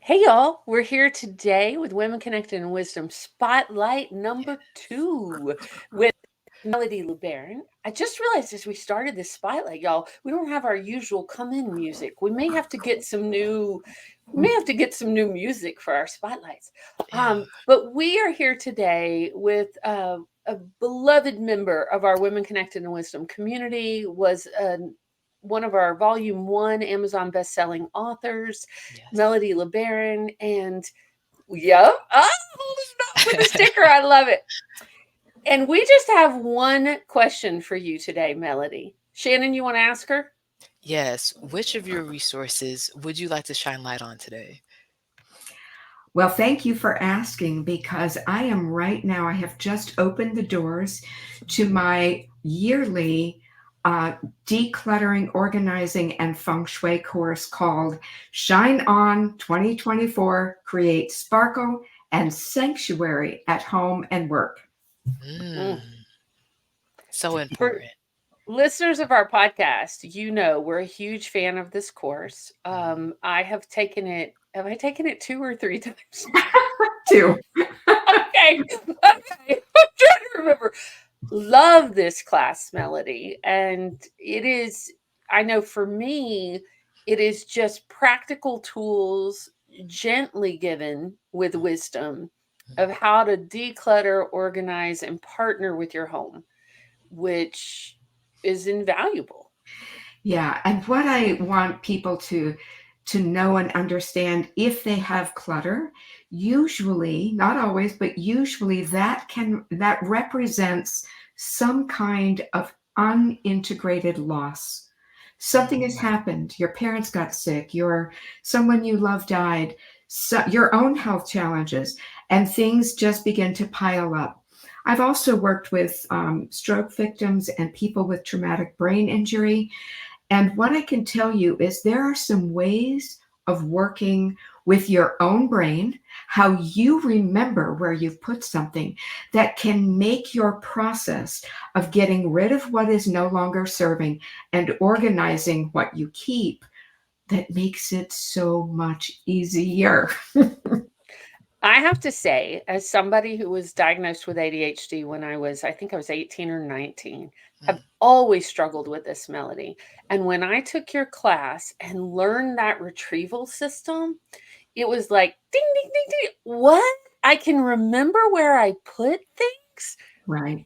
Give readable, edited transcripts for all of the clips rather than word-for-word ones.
Hey y'all, we're here today with Women Connected in Wisdom Spotlight number 2 with Melody LeBaron. I just realized as we started this spotlight, y'all, we don't have our usual come in music. We may have to get some new music for our spotlights. Yeah. But we are here today with a beloved member of our Women Connected in Wisdom community, was one of our volume 1 Amazon best-selling authors, Yes. Melody LeBaron. And yep, oh, not with a sticker. I love it. And we just have one question for you today, Melody. Shannon, you want to ask her? Yes. Which of your resources would you like to shine light on today? Well, thank you for asking because I am right now, I have just opened the doors to my yearly uh, decluttering, organizing, and feng shui course called Shine On 2024 Create Sparkle and Sanctuary at Home and Work. Mm, Mm. so For important. listeners of our podcast, you know we're a huge fan of this course. Mm. I have taken it. Have I taken it 2 or 3 times? Too. Okay. Okay. I'm trying to remember. Love this class, Melody. And it is, I know for me, it is just practical tools gently given with wisdom of Mm. how to declutter, organize, and partner with your home, which is invaluable. Yeah, and what I want people to know and understand, if they have clutter, usually, not always, but usually that represents some kind of unintegrated loss. Something has Mm. happened. Your parents got sick, your someone you love died, your own health challenges, and things just begin to pile up. I've also worked with stroke victims and people with traumatic brain injury, and what I can tell you is there are some ways of working with your own brain, how you remember where you've put something, that can make your process of getting rid of what is no longer serving and organizing what you keep, that makes it so much easier. I have to say, as somebody who was diagnosed with ADHD when I think I was 18 or 19, Mm. I've always struggled with this, Melody. And when I took your class and learned that retrieval system, it was like ding, ding, ding, ding. What? I can remember where I put things. Right,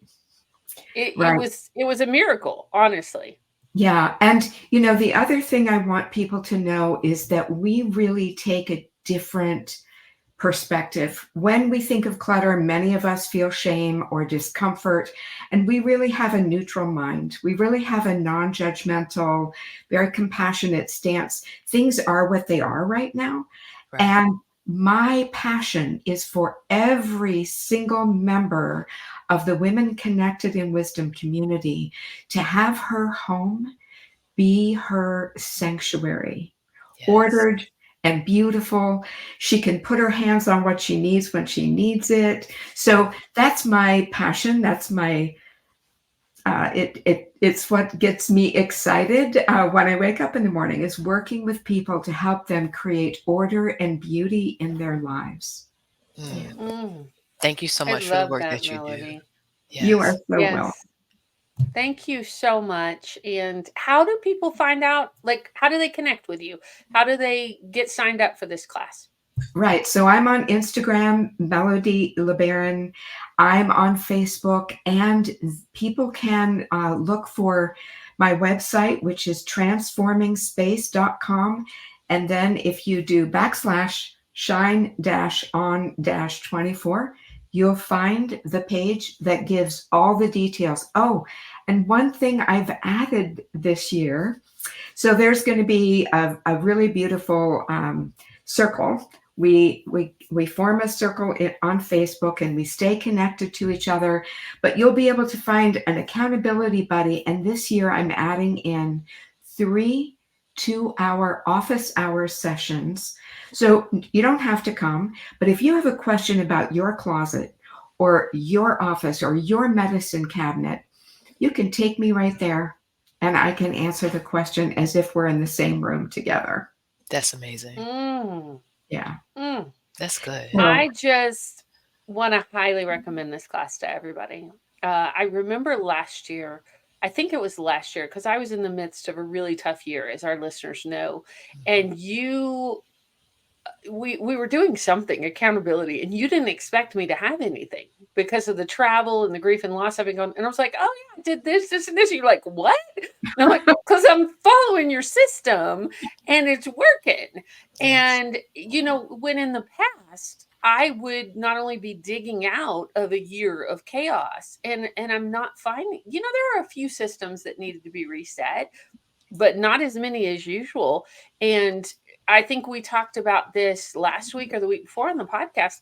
It right. was a miracle, honestly. Yeah. And, the other thing I want people to know is that we really take a different perspective. When we think of clutter, many of us feel shame or discomfort, and we really have a neutral mind. We really have a non judgmental, very compassionate stance. Things are what they are right now. Right. And my passion is for every single member of the Women Connected in Wisdom community to have her home be her sanctuary, Yes. ordered and beautiful. She can put her hands on what she needs when she needs it. So that's my passion. That's my it's what gets me excited when I wake up in the morning, is working with people to help them create order and beauty in their lives. Mm. Mm, Thank you so I much for the love work that, that you do. Melody. You are Yes. so well. Yes. Thank you so much. And how do people find out? Like, how do they connect with you? How do they get signed up for this class? Right. So I'm on Instagram, Melody LeBaron. I'm on Facebook, and people can look for my website, which is transformingspace.com. And then if you do /shine on 24, you'll find the page that gives all the details. Oh, and one thing I've added this year, so there's going to be a really beautiful circle. We form a circle on Facebook, and we stay connected to each other. But you'll be able to find an accountability buddy. And this year, I'm adding in 3 2-hour office hour sessions. So you don't have to come. But if you have a question about your closet or your office or your medicine cabinet, you can take me right there, and I can answer the question as if we're in the same room together. That's amazing. Mm. Yeah. Mm. That's good. Well, I just want to highly recommend this class to everybody. I remember last year, I think it was last year, because I was in the midst of a really tough year, as our listeners know. And we were doing something, accountability, and you didn't expect me to have anything because of the travel and the grief and loss having gone. And I was like, oh yeah, I did this, and this. And you're like, what? And I'm like, because I'm following your system and it's working. Yes. And when in the past I would not only be digging out of a year of chaos, and I'm not finding, there are a few systems that needed to be reset, but not as many as usual. And I think we talked about this last week or the week before on the podcast.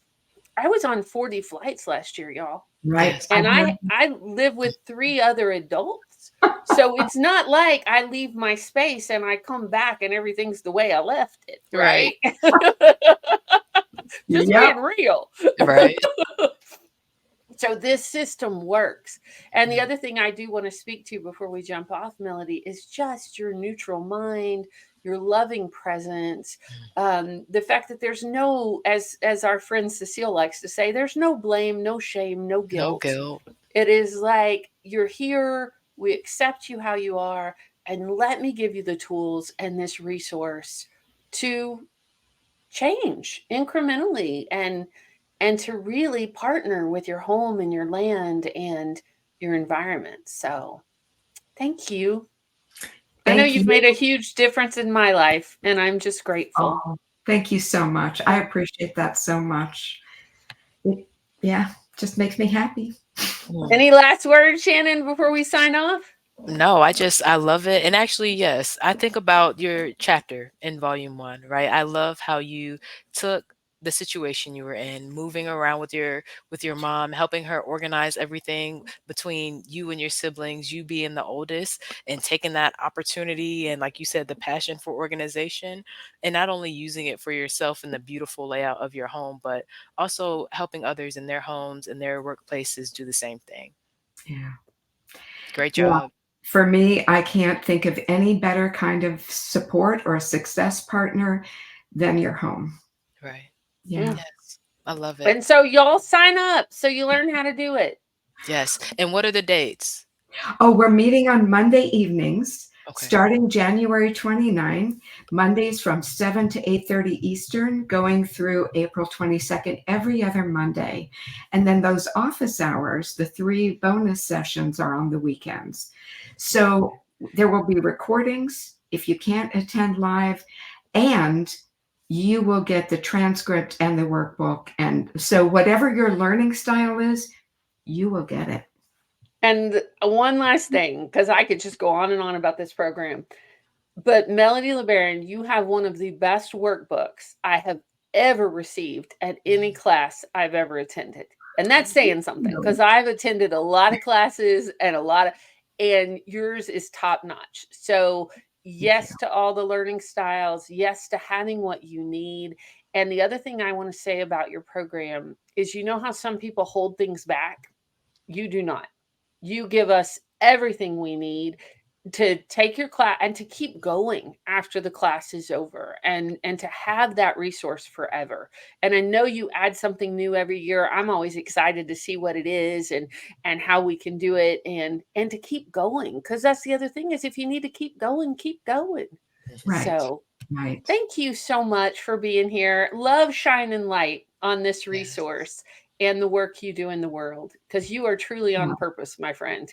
I was on 40 flights last year, y'all. right. Yes. I And have, I live with 3 other adults. So it's not like I leave my space and I come back and everything's the way I left it, Right. right? Just yep. being real. Right. So this system works. And the Mm. other thing I do want to speak to before we jump off, Melody, is just your neutral mind, your loving presence, the fact that there's no, as our friend Cecile likes to say, there's no blame, no shame, no No guilt. guilt. It is like, you're here, we accept you how you are, and let me give you the tools and this resource to change incrementally and to really partner with your home and your land and your environment. So thank you. I know Thank you've you. made a huge difference in my life, and I'm just grateful. Oh, thank you so much. I appreciate that so much. It, yeah, just makes me happy. Mm. Any last words, Shannon, before we sign off? No, I love it. And actually, yes, I think about your chapter in volume 1, right? I love how you took the situation you were in, moving around with your mom, helping her organize everything between you and your siblings, you being the oldest, and taking that opportunity and, like you said, the passion for organization, and not only using it for yourself and the beautiful layout of your home, but also helping others in their homes and their workplaces do the same thing. Yeah. Great Well, job. for me, I can't think of any better kind of support or success partner than your home. Right. Yeah. Mm. Yes. I love it. And so y'all sign up so you learn how to do it. Yes. And what are the dates? Oh, we're meeting on Monday evenings, Okay. starting January 29, Mondays from 7 to 8:30 Eastern, going through April 22nd, every other Monday. And then those office hours, the 3 bonus sessions are on the weekends. So there will be recordings if you can't attend live, and you will get the transcript and the workbook. And so whatever your learning style is, you will get it. And one last thing, because I could just go on and on about this program. But Melody LeBaron, you have one of the best workbooks I have ever received at any class I've ever attended. And that's saying something, because I've attended a lot of classes and yours is top notch. So, yes to all the learning styles, yes to having what you need. And the other thing I want to say about your program is, how some people hold things back? You do not. You give us everything we need to take your class and to keep going after the class is over, and to have that resource forever. And I know you add something new every year. I'm always excited to see what it is and how we can do it, and to keep going, because that's the other thing, is if you need to keep going, keep going. Right. So Right. thank you so much for being here. Love shining light on this Yes. resource and the work you do in the world, because you are truly on purpose, my friend.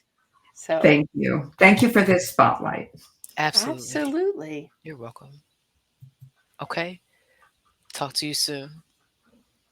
So Thank you. Thank you for this spotlight. Absolutely. absolutely. You're welcome. Okay. Talk to you soon.